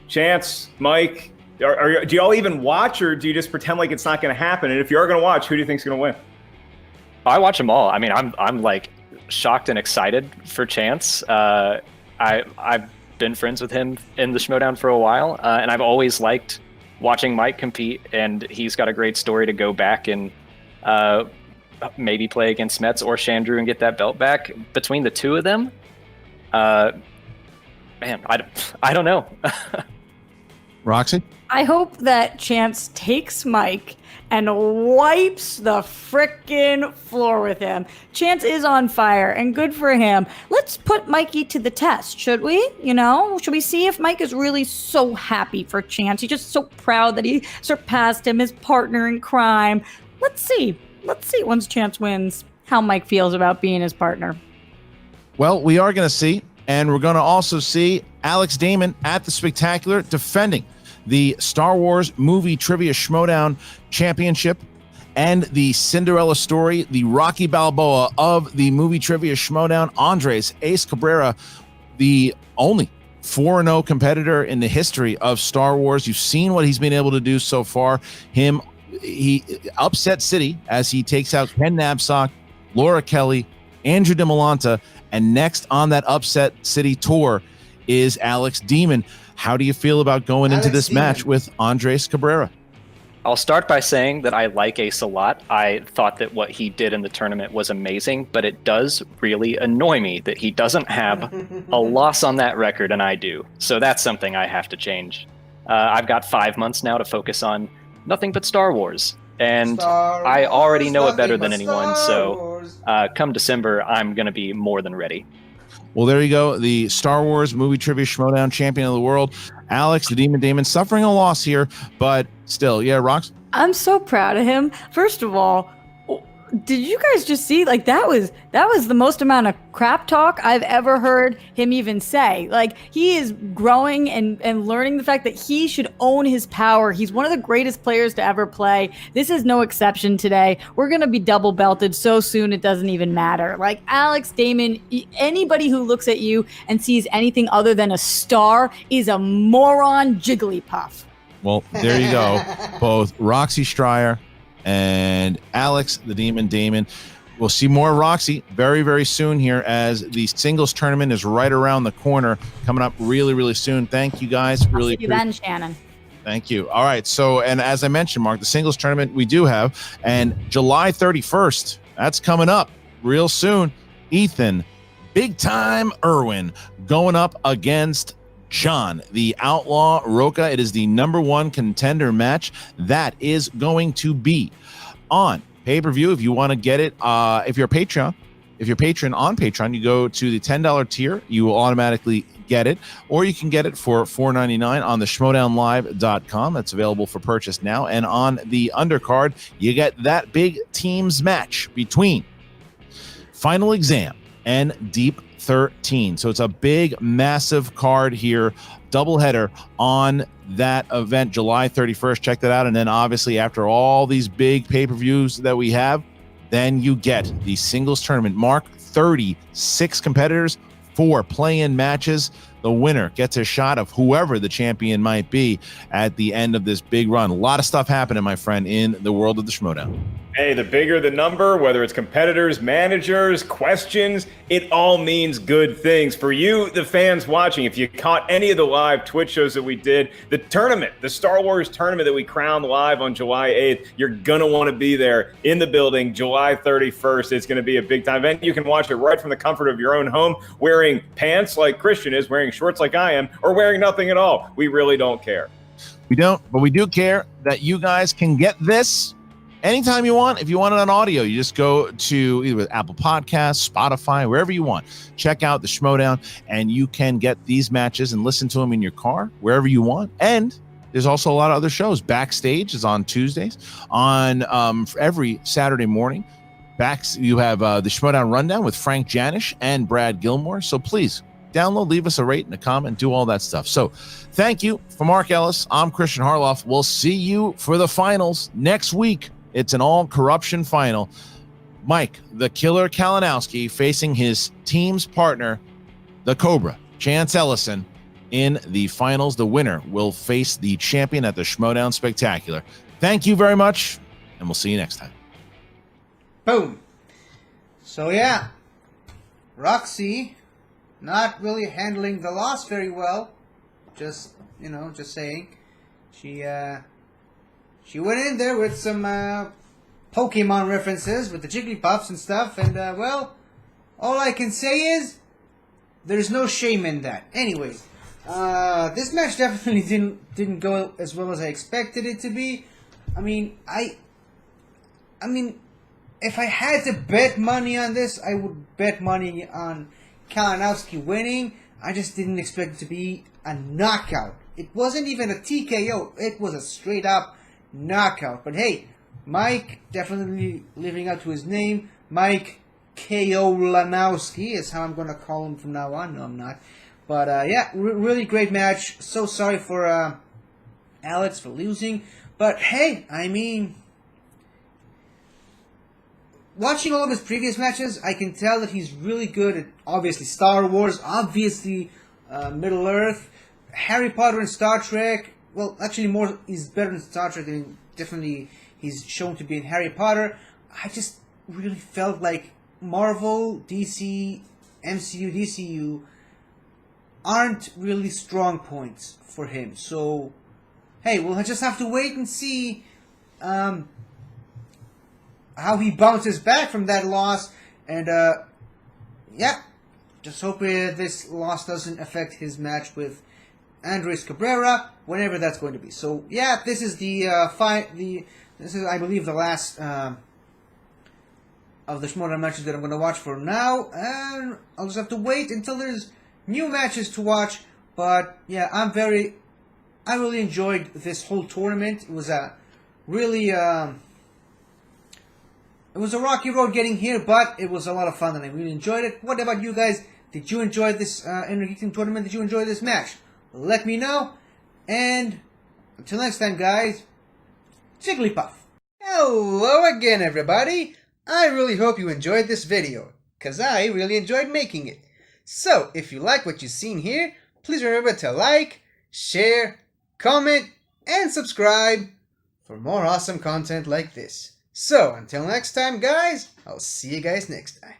Chance, Mike, do y'all even watch, or do you just pretend like it's not going to happen? And if you are going to watch, who do you think is going to win? I watch them all. I mean, I'm like shocked and excited for Chance. I've been friends with him in the Schmoedown for a while, and I've always liked watching Mike compete, and he's got a great story to go back and maybe play against Mets or Chandru and get that belt back. Between the two of them, man, I don't know. Roxy? I hope that Chance takes Mike and wipes the frickin' floor with him. Chance is on fire, and good for him. Let's put Mikey to the test, should we? Should we see if Mike is really so happy for Chance? He's just so proud that he surpassed him, his partner in crime. Let's see once Chance wins how Mike feels about being his partner. Well, we are going to see, and we're going to also see Alex Damon at the Spectacular defending the Star Wars Movie Trivia Schmoedown Championship and the Cinderella story, the Rocky Balboa of the Movie Trivia Schmoedown, Andres Ace Cabrera, the only 4-0 competitor in the history of Star Wars. You've seen what he's been able to do so far. He upset City as he takes out Ken Knapsack, Laura Kelly, Andrew DeMolanta, and next on that upset City tour is Alex Damon. How do you feel about going into this match with Andres Cabrera? I'll start by saying that I like Ace a lot. I thought that what he did in the tournament was amazing, but it does really annoy me that he doesn't have a loss on that record, and I do. So that's something I have to change. I've got 5 months now to focus on nothing but Star Wars, and I already know it better than anyone, so come December, I'm going to be more than ready. Well, there you go. The Star Wars Movie Trivia Schmoedown champion of the world, Alex the Demon Damon, suffering a loss here, but still, yeah, Rox? I'm so proud of him. First of all, did you guys just see, like, that was the most amount of crap talk I've ever heard him even say. Like, he is growing and learning the fact that he should own his power. He's one of the greatest players to ever play. This is no exception today. We're going to be double belted so soon it doesn't even matter. Like, Alex Damon, anybody who looks at you and sees anything other than a star is a moron Jigglypuff. Well, there you go. Both Roxy Stryer and Alex the Demon Damon. We'll see more Roxy very, very soon here as the singles tournament is right around the corner, coming up really, really soon. Thank you guys. Really see you then, Shannon. Thank you. All right. So, and as I mentioned, Mark, the singles tournament we do have, and July 31st, that's coming up real soon. Ethan, big time Irwin, going up against John, the Outlaw Roca. It is the #1 contender match that is going to be on pay-per-view. If you want to get it, if you're a patron on Patreon, you go to the $10 tier, you will automatically get it, or you can get it for $4.99 on the schmoedownlive.com. That's available for purchase now. And on the undercard, you get that big teams match between Final Exam and Deep 13. So it's a big, massive card here, doubleheader on that event, July 31st. Check that out. And then obviously after all these big pay-per-views that we have, then you get the singles tournament. Mark, 36 competitors, 4 play-in matches. The winner gets a shot of whoever the champion might be at the end of this big run. A lot of stuff happening, my friend, in the world of the Schmoedown. Hey, the bigger the number, whether it's competitors, managers, questions, it all means good things. For you, the fans watching, if you caught any of the live Twitch shows that we did, the tournament, the Star Wars tournament that we crowned live on July 8th, you're going to want to be there in the building July 31st. It's going to be a big-time event. You can watch it right from the comfort of your own home, wearing pants like Christian is, wearing shorts like I am, or wearing nothing at all. We really don't care. We don't, but we do care that you guys can get this anytime you want. If you want it on audio, you just go to either Apple Podcasts, Spotify, wherever you want. Check out the Schmoedown, and you can get these matches and listen to them in your car, wherever you want. And there's also a lot of other shows. Backstage is on Tuesdays. On every Saturday morning, you have the Schmoedown Rundown with Frank Janish and Brad Gilmore. So please download, leave us a rate and a comment, do all that stuff. So thank you. For Mark Ellis, I'm Christian Harloff. We'll see you for the finals next week. It's an all-corruption final. Mike, the killer Kalinowski, facing his team's partner, the Cobra, Chance Ellison, in the finals. The winner will face the champion at the Schmoedown Spectacular. Thank you very much, and we'll see you next time. Boom. So yeah, Roxy not really handling the loss very well. Just saying. She went in there with some Pokemon references with the Jigglypuffs and stuff, and well, all I can say is there's no shame in that. Anyways, this match definitely didn't go as well as I expected it to be. I mean, if I had to bet money on this, I would bet money on Kalinowski winning. I just didn't expect it to be a knockout. It wasn't even a TKO. It was a straight up knockout. But hey, Mike definitely living up to his name. Mike Kalinowski is how I'm going to call him from now on. No, I'm not. But yeah, really great match. So sorry for Alex for losing. But hey, I mean, watching all of his previous matches, I can tell that he's really good at, obviously, Star Wars, obviously, Middle Earth, Harry Potter and Star Trek. Well, actually, he's better in Star Trek than definitely he's shown to be in Harry Potter. I just really felt like Marvel, DC, MCU, DCU aren't really strong points for him. So, hey, we'll just have to wait and see how he bounces back from that loss. And, yeah, just hope this loss doesn't affect his match with Andres Cabrera, whenever that's going to be. So, yeah, this is this is, I believe, the last of the Schmoedown matches that I'm going to watch for now. And I'll just have to wait until there's new matches to watch. But, yeah, I really enjoyed this whole tournament. It was a really, it was a rocky road getting here, but it was a lot of fun and I really enjoyed it. What about you guys? Did you enjoy this Innergeekdom tournament? Did you enjoy this match? Let me know. And until next time, guys, Jigglypuff. Hello again, everybody. I really hope you enjoyed this video, because I really enjoyed making it. So, if you like what you've seen here, please remember to like, share, comment, and subscribe for more awesome content like this. So, until next time, guys, I'll see you guys next time.